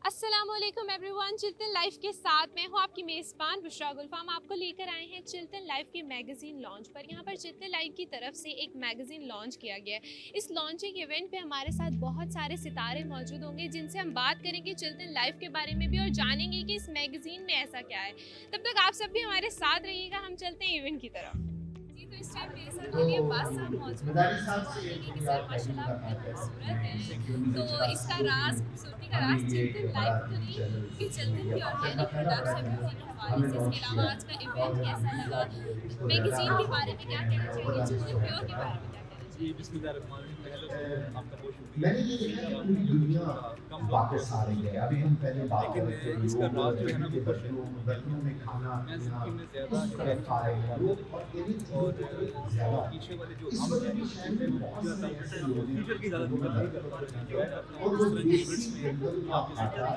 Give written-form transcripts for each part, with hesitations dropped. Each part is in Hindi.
अस्सलामुअलैकुम एवरीवन, चिल्तन लाइफ के साथ मैं हूँ आपकी मेज़बान बुशरा गुल्फा। हम आपको लेकर आए हैं चिल्तन लाइफ के मैगज़ीन लॉन्च पर। यहाँ पर चिल्तन लाइफ की तरफ से एक मैगज़ीन लॉन्च किया गया है। इस लॉन्चिंग इवेंट पे हमारे साथ बहुत सारे सितारे मौजूद होंगे जिनसे हम बात करेंगे चिल्तन लाइफ के बारे में भी और जानेंगे कि इस मैगज़ीन में ऐसा क्या है। तब तक आप सब भी हमारे साथ रहिएगा। हम चलते हैं इवेंट की तरफ। जी, तो इस टाइम मेरे साथ अली अब्बास साहब मौजूद हैं जो मांगेंगे कि सर माशाल्लाह आप कितने खूबसूरत हैं। तो इसका राज, खूबसूरती का राज चिल्तन लाइफ तो नहीं कि चिल्तन की ऑर्गेनिक प्रोडक्ट्स है ब्यूटी के हवाले से। इसके अलावा आज का इवेंट कैसा लगा, मैगजीन के बारे में क्या कहना चाहिए, चिल्तन प्योर के बारे में क्या कहना जी, चाहिए। बिस्मिल्लाहिर्रहमानिर्रहीम। पहले तो आपका बहुत शुक्रिया। मैंने ये देखा कि पूरी दुनिया कम वापस आ रही है। अभी हम पहले बात कर रहे थे लेकिन इसका लोग राज जो है ना वो बर्तनों में खाना मैं पीना जिंदगी में ज़्यादा उस तरह खा रहे हैं लोग और तेरी और चीज़ों पे ज़्यादा पीछे वाले जो इस हम वजह हैं से शहर में बहुत सारे ऐसे लोग हैं फ्यूचर की ज़्यादा जो नहीं मदद कर करते हैं पाते और वो इस तरह के देसी इवेंट्स में जंगल का आटा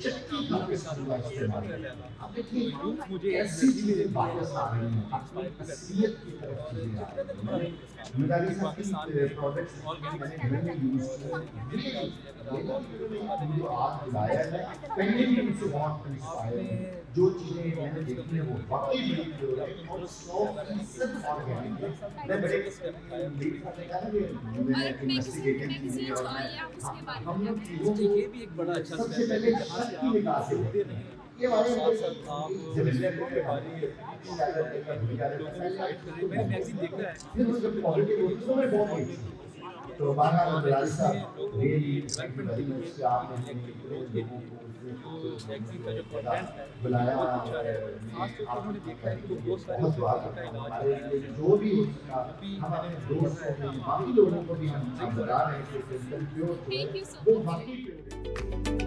चक्की का इस्तेमाल इस्तेमाल करते हैं। अब देखिए मुझे ऐसी चीज़ें वापस आ रही हैं, अपनी असलियत की तरफ चीज़ें आ रही हैं। मदारी साहब की प्रोडक्ट्स मैंने घर में यूज़ किए हैं। जो आज लाया है पहले भी मुझसे बहुत इंस्पायर है। जो चीज़ें मैंने देखी हैं वो वाकई बड़ी प्योर है और 100% ऑर्गेनिक है। मैं बड़े लेट था कि मैंने इन्वेस्टिगेटेड की और हम लोग चीज़ों को ये भी एक बड़ा अच्छा सबसे स्टेप पहले है जहाँ से शक की आप निगाह से ढूंढते नहीं हैं। ये वाले साथ साथ आप जब के बारे में लोगों को गाइड करें। मैंने मैगज़ीन देखा है, फिर वो जब पॉजिटिव होती है तो मैं बहुत देखी। तो बहरहाल मदारी साहब really thank you very much कि आपने लोगों को मैगज़ीन का जो कंटेंट है बुलाया बहुत अच्छा है। खास तौर पर मैंने देखा है कि वो बहुत सारे बहुत बात का इलाज हमारे लिए जो भी हो सका हम अपने दोस्तों को बाकी लोगों को भी हम बता रहे हैं कि system pure Thank you so वो much. बाकी प्योर